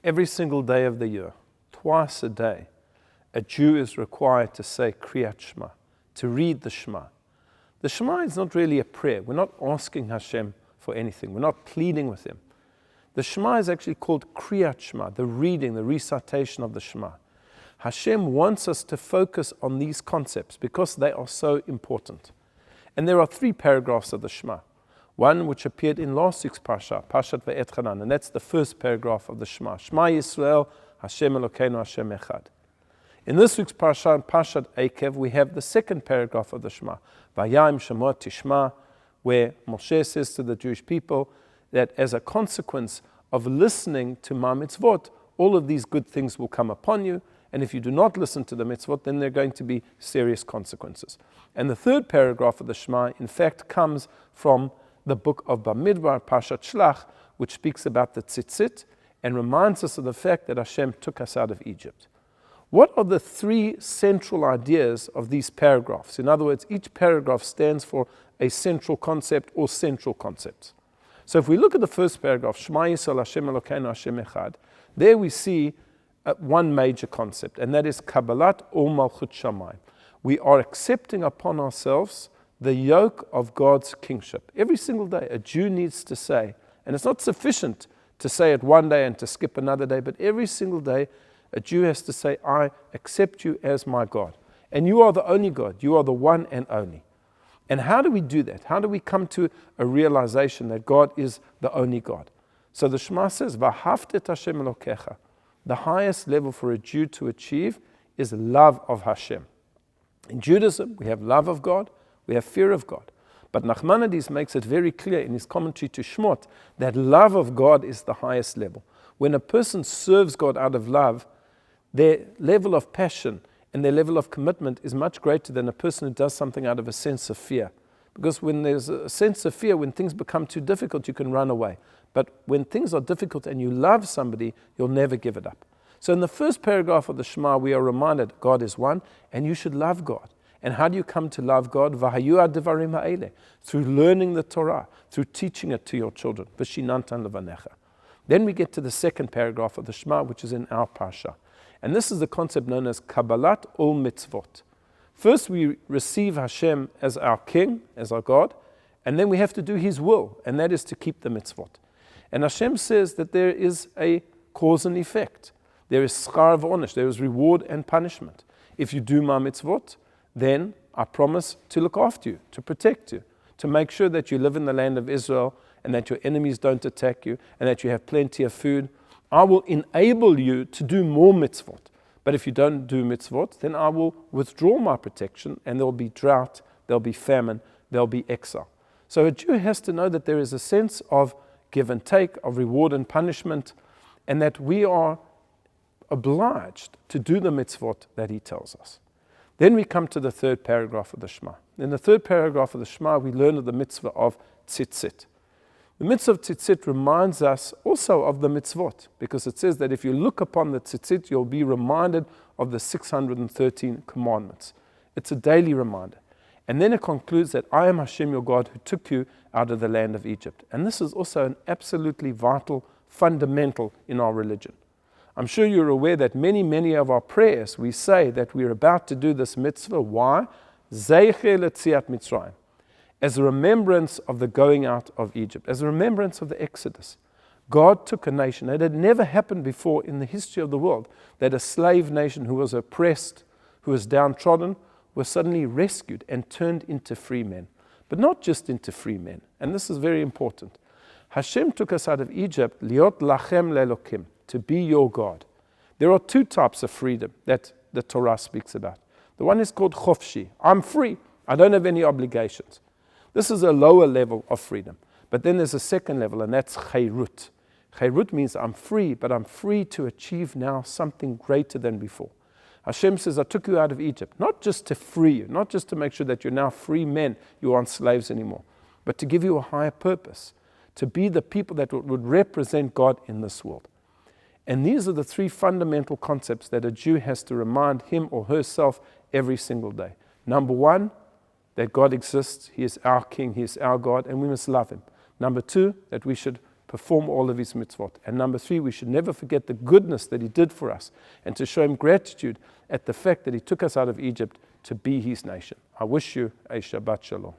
Every single day of the year, twice a day, a Jew is required to say Kriyat Shema, to read the Shema. The Shema is not really a prayer. We're not asking Hashem for anything. We're not pleading with Him. The Shema is actually called Kriyat Shema, the reading, the recitation of the Shema. Hashem wants us to focus on these concepts because they are so important. And there are 3 paragraphs of the Shema. One which appeared in last week's Parsha, Parshat Ve'etchanan, and that's the first paragraph of the Shema. Shema Yisrael, Hashem Elokeinu, Hashem Echad. In this week's Parsha, in Parshat Eikev, we have the second paragraph of the Shema, Vayayim Shemot Tishma, where Moshe says to the Jewish people that as a consequence of listening to my mitzvot, all of these good things will come upon you, and if you do not listen to the mitzvot, then there are going to be serious consequences. And the third paragraph of the Shema, in fact, comes from the book of Bamidbar, Parshat Shlach, which speaks about the tzitzit and reminds us of the fact that Hashem took us out of Egypt. What are the 3 central ideas of these paragraphs? In other words, each paragraph stands for a central concept or central concepts. So if we look at the first paragraph, Shema Yisrael Hashem Elokeinu Hashem Echad, there we see one major concept, and that is Kabbalat Ol Malchut Shamayim. We are accepting upon ourselves the yoke of God's kingship. Every single day, a Jew needs to say, and it's not sufficient to say it one day and to skip another day, but every single day, a Jew has to say, I accept you as my God. And you are the only God. You are the one and only. And how do we do that? How do we come to a realization that God is the only God? So the Shema says, V'ahavta Hashem Elokecha. The highest level for a Jew to achieve is love of Hashem. In Judaism, we have love of God, we have fear of God. But Nachmanides makes it very clear in his commentary to Shmot that love of God is the highest level. When a person serves God out of love, their level of passion and their level of commitment is much greater than a person who does something out of a sense of fear. Because when there's a sense of fear, when things become too difficult, you can run away. But when things are difficult and you love somebody, you'll never give it up. So in the first paragraph of the Shema, we are reminded God is one, and you should love God. And how do you come to love God? V'hayu ad-devarim ha'eleh. Through learning the Torah, through teaching it to your children. V'shinantan levanecha. Then we get to the second paragraph of the Shema, which is in our Parsha. And this is the concept known as Kabbalat Ol Mitzvot. First, we receive Hashem as our King, as our God, and then we have to do His will, and that is to keep the mitzvot. And Hashem says that there is a cause and effect. There is schar v'onish, there is reward and punishment. If you do my mitzvot, then I promise to look after you, to protect you, to make sure that you live in the land of Israel and that your enemies don't attack you and that you have plenty of food. I will enable you to do more mitzvot. But if you don't do mitzvot, then I will withdraw my protection and there will be drought, there will be famine, there will be exile. So a Jew has to know that there is a sense of give and take, of reward and punishment, and that we are obliged to do the mitzvot that he tells us. Then we come to the third paragraph of the Shema. In the third paragraph of the Shema, we learn of the mitzvah of tzitzit. The mitzvah of tzitzit reminds us also of the mitzvot, because it says that if you look upon the tzitzit, you'll be reminded of the 613 commandments. It's a daily reminder. And then it concludes that I am Hashem your God who took you out of the land of Egypt. And this is also an absolutely vital, fundamental in our religion. I'm sure you're aware that many of our prayers, we say that we're about to do this mitzvah. Why? Zeiche letziat Mitzrayim. As a remembrance of the going out of Egypt, as a remembrance of the Exodus. God took a nation. It had never happened before in the history of the world that a slave nation who was oppressed, who was downtrodden, was suddenly rescued and turned into free men. But not just into free men. And this is very important. Hashem took us out of Egypt, liot lachem lelokim, to be your God. There are 2 types of freedom that the Torah speaks about. The one is called chofshi. I'm free. I don't have any obligations. This is a lower level of freedom. But then there's a second level, and that's chayrut. Chayrut means I'm free, but I'm free to achieve now something greater than before. Hashem says, I took you out of Egypt, not just to free you, not just to make sure that you're now free men, you aren't slaves anymore, but to give you a higher purpose, to be the people that would represent God in this world. And these are the 3 fundamental concepts that a Jew has to remind him or herself every single day. Number 1, that God exists, He is our King, He is our God, and we must love Him. Number 2, that we should perform all of his mitzvot. And number 3, we should never forget the goodness that he did for us and to show him gratitude at the fact that he took us out of Egypt to be his nation. I wish you a Shabbat Shalom.